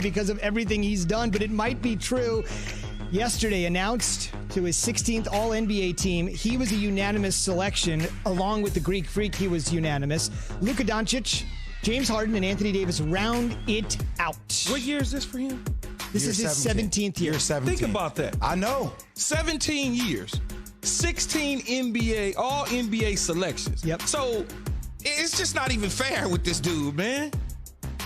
because of everything he's done, but it might be true. Yesterday announced to his 16th All-NBA team, he was a unanimous selection. Along with the Greek Freak, he was unanimous. Luka Doncic, James Harden, and Anthony Davis round it out. What year is this for him? This is his 17th year. 17. Think about that. I know. 17 years, 16 NBA, all NBA selections. Yep. So it's just not even fair with this dude, man.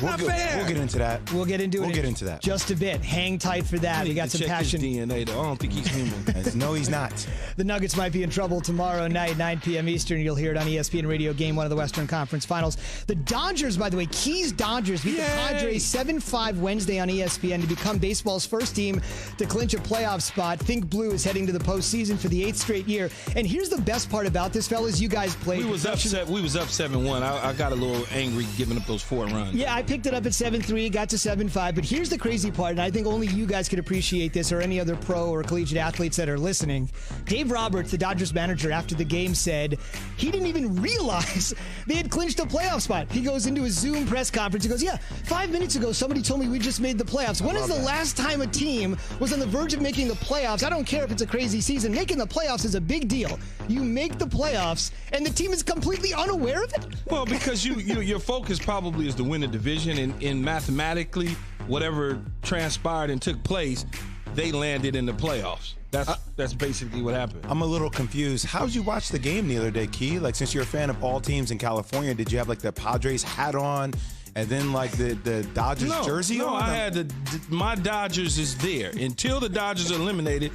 Not fair. We'll get into that. We'll get into that. Just a bit. Hang tight for that. We got some check passion. his DNA, though. I don't think he's human. No, he's not. The Nuggets might be in trouble tomorrow night, 9 p.m. Eastern. You'll hear it on ESPN Radio, Game 1 of the Western Conference Finals. The Dodgers, by the way, Keys Dodgers beat the Padres 7-5 Wednesday on ESPN to become baseball's first team to clinch a playoff spot. Think Blue is heading to the postseason for the 8th straight year. And here's the best part about this, fellas. You guys played. We was up 7-1. I got a little angry giving up those 4 runs. Yeah, I picked it up at 7-3, got to 7-5. But here's the crazy part, and I think only you guys could appreciate this, or any other pro or collegiate athletes that are listening. Dave Roberts, the Dodgers manager, after the game said he didn't even realize they had clinched a playoff spot. He goes into a Zoom press conference. He goes, 5 minutes ago, somebody told me we just made the playoffs. When is the last time a team was on the verge of making the playoffs? I don't care if it's a crazy season. Making the playoffs is a big deal. You make the playoffs, and the team is completely unaware of it? Well, because your focus probably is to win the division, and mathematically, whatever transpired and took place, they landed in the playoffs. That's basically what happened. I'm a little confused. How did you watch the game the other day, Key? Like, since you're a fan of all teams in California, did you have like the Padres hat on and then like the Dodgers jersey on? No, I had my Dodgers is there. Until the Dodgers are eliminated,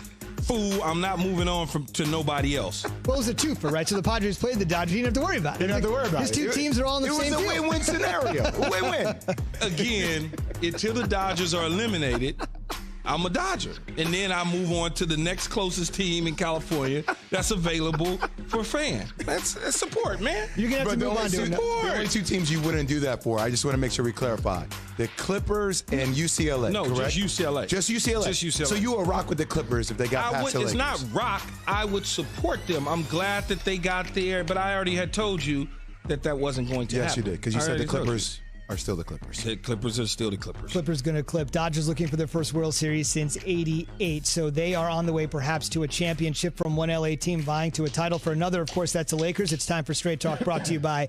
I'm not moving on to nobody else. Well, it was a twofer, right? So the Padres played the Dodgers. You didn't have to worry about it. These two teams are all in the same field. It was a win-win scenario. Win-win. Again, until the Dodgers are eliminated, I'm a Dodger. And then I move on to the next closest team in California that's available for fan. That's support, man. You're going to have to move on to The only 2 teams you wouldn't do that for, I just want to make sure we clarify. The Clippers and UCLA, No, correct? just UCLA. Just UCLA? Just UCLA. So you will rock with the Clippers if they got past the Lakers? It's not rock. I would support them. I'm glad that they got there, but I already had told you that wasn't going to happen. Yes, you did, because you said the Clippers are still the Clippers. The Clippers are still the Clippers. Clippers going to clip. Dodgers looking for their first World Series since '88. So they are on the way perhaps to a championship from one LA team vying to a title for another. Of course, that's the Lakers. It's time for Straight Talk, brought to you by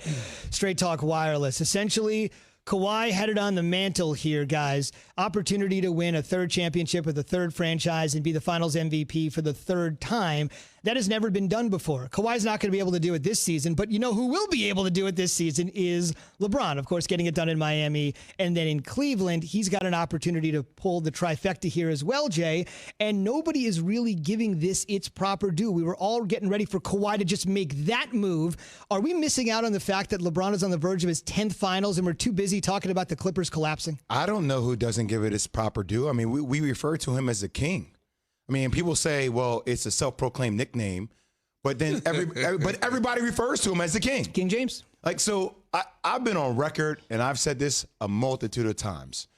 Straight Talk Wireless. Essentially, Kawhi had it on the mantle here, guys. Opportunity to win a 3rd championship with a 3rd franchise and be the finals MVP for the 3rd time. That has never been done before. Kawhi's not going to be able to do it this season, but you know who will be able to do it this season is LeBron, of course, getting it done in Miami. And then in Cleveland, he's got an opportunity to pull the trifecta here as well, Jay. And nobody is really giving this its proper due. We were all getting ready for Kawhi to just make that move. Are we missing out on the fact that LeBron is on the verge of his 10th finals and we're too busy talking about the Clippers collapsing? I don't know who doesn't give it its proper due. I mean, we refer to him as the king. I mean, people say, well, it's a self-proclaimed nickname, but then everybody refers to him as the king. King James. Like, so I've been on record, and I've said this a multitude of times.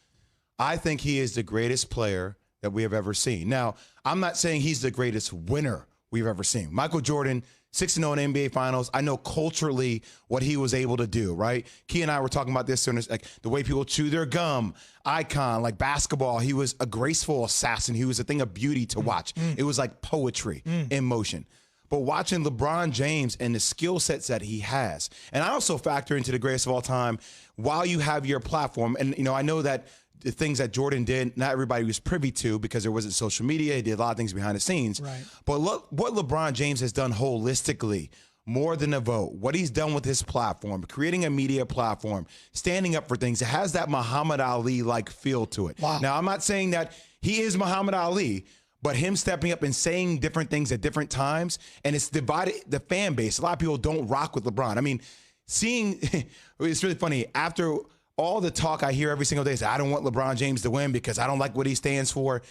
I think he is the greatest player that we have ever seen. Now, I'm not saying he's the greatest winner we've ever seen. Michael Jordan, 6-0 in NBA Finals. I know culturally what he was able to do, right? Key and I were talking about this, like the way people chew their gum, icon, like basketball. He was a graceful assassin. He was a thing of beauty to watch. It was like poetry in motion. But watching LeBron James and the skill sets that he has, and I also factor into the greatest of all time, while you have your platform, and I know that the things that Jordan did, not everybody was privy to because there wasn't social media. He did a lot of things behind the scenes. Right. But look what LeBron James has done holistically, more than a vote. What he's done with his platform, creating a media platform, standing up for things. It has that Muhammad Ali-like feel to it. Wow. Now, I'm not saying that he is Muhammad Ali, but him stepping up and saying different things at different times, and it's divided the fan base. A lot of people don't rock with LeBron. I mean, it's really funny. After all the talk I hear every single day is, I don't want LeBron James to win because I don't like what he stands for.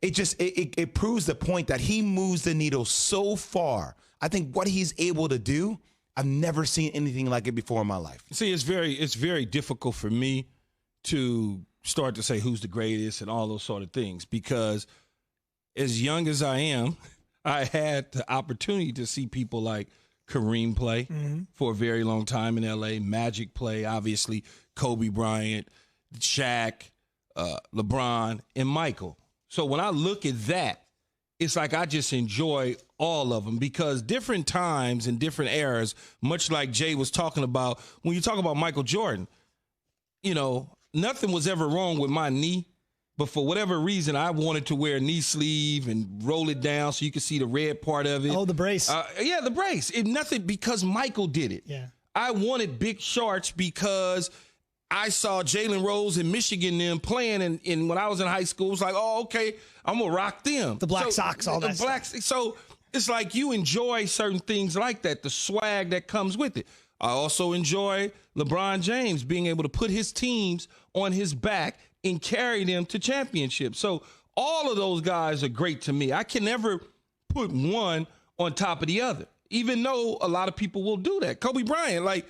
It proves the point that he moves the needle so far. I think what he's able to do, I've never seen anything like it before in my life. See, it's very difficult for me to start to say who's the greatest and all those sort of things, because as young as I am, I had the opportunity to see people like Kareem play for a very long time in L.A., Magic play, obviously, Kobe Bryant, Shaq, LeBron, and Michael. So when I look at that, it's like I just enjoy all of them because different times and different eras, much like Jay was talking about, when you talk about Michael Jordan, you know, nothing was ever wrong with my knee, but for whatever reason, I wanted to wear a knee sleeve and roll it down so you could see the red part of it. Oh, the brace. Yeah, the brace. Nothing because Michael did it. Yeah. I wanted big shorts because I saw Jalen Rose in Michigan them playing, and when I was in high school, it was like, oh, okay, I'm going to rock them. The black socks, all that stuff. So it's like you enjoy certain things like that, the swag that comes with it. I also enjoy LeBron James being able to put his teams on his back and carry them to championships. So all of those guys are great to me. I can never put one on top of the other, even though a lot of people will do that. Kobe Bryant, like,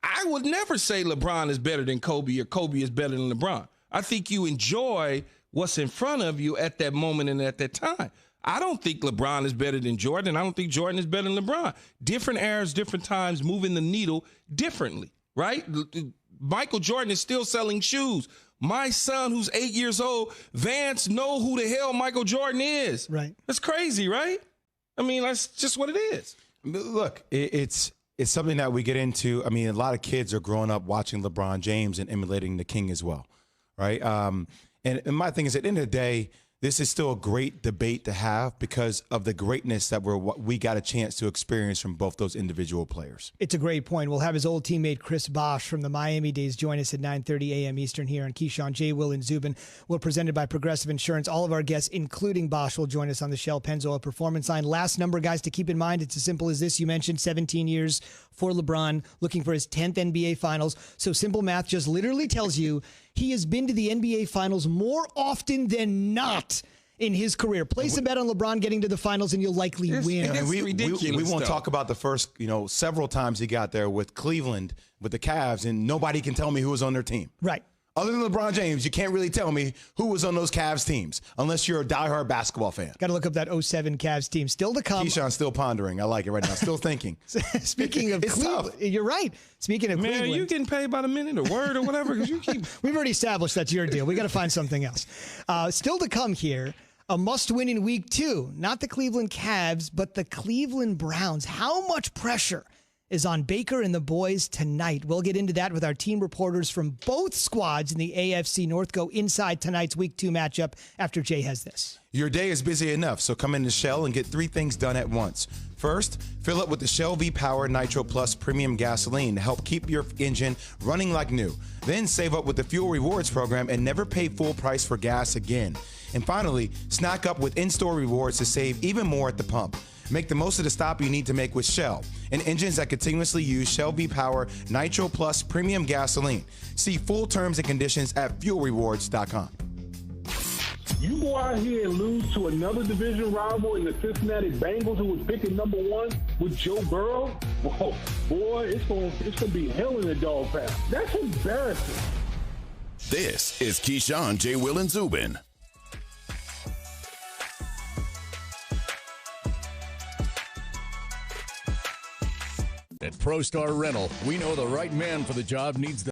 I would never say LeBron is better than Kobe or Kobe is better than LeBron. I think you enjoy what's in front of you at that moment and at that time. I don't think LeBron is better than Jordan. I don't think Jordan is better than LeBron. Different eras, different times, moving the needle differently, right? Michael Jordan is still selling shoes. My son, who's 8 years old, Vance, know who the hell Michael Jordan is. Right. That's crazy, right? I mean, that's just what it is. Look, it's something that we get into. I mean, a lot of kids are growing up watching LeBron James and emulating the king as well, right? And my thing is, at the end of the day, this is still a great debate to have because of the greatness that we got a chance to experience from both those individual players. It's a great point. We'll have his old teammate Chris Bosh from the Miami days join us at 9:30 a.m. Eastern here on Keyshawn, J. Will, and Zubin. We're presented by Progressive Insurance. All of our guests, including Bosh, will join us on the Shell Pennzoil Performance Line. Last number, guys, to keep in mind, it's as simple as this. You mentioned 17 years for LeBron, looking for his 10th NBA Finals. So simple math just literally tells you he has been to the NBA Finals more often than not in his career. Place a bet on LeBron getting to the finals and you'll likely win. It's we ridiculous won't stuff. talk about the first, several times he got there with Cleveland, with the Cavs, and nobody can tell me who was on their team. Right. Other than LeBron James, you can't really tell me who was on those Cavs teams unless you're a diehard basketball fan. Got to look up that 07 Cavs team. Still to come. Keyshawn's still pondering. I like it right now. Still thinking. Speaking of It's Cleveland, tough. you're right. Speaking of Man, Cleveland. you getting paid by the minute or word or whatever? Because you keep. We've already established that's your deal. We got to find something else. Still to come here, a must-win in Week 2. Not the Cleveland Cavs, but the Cleveland Browns. How much pressure is on Baker and the boys tonight? We'll get into that with our team reporters from both squads in the AFC North. Go inside tonight's Week 2 matchup after Jay has this. Your day is busy enough, so come into Shell and get 3 things done at once. First, fill up with the Shell V-Power Nitro Plus Premium Gasoline to help keep your engine running like new. Then save up with the Fuel Rewards program and never pay full price for gas again. And finally, snack up with in-store rewards to save even more at the pump. Make the most of the stop you need to make with Shell and engines that continuously use Shell V-Power Nitro Plus Premium Gasoline. See full terms and conditions at fuelrewards.com. You go out here and lose to another division rival in the Cincinnati Bengals, who was picking number 1 with Joe Burrow. Whoa, boy, it's gonna be hell in the dog pound. That's embarrassing. This is Keyshawn, J. Will, and Zubin. At ProStar Rental, we know the right man for the job needs the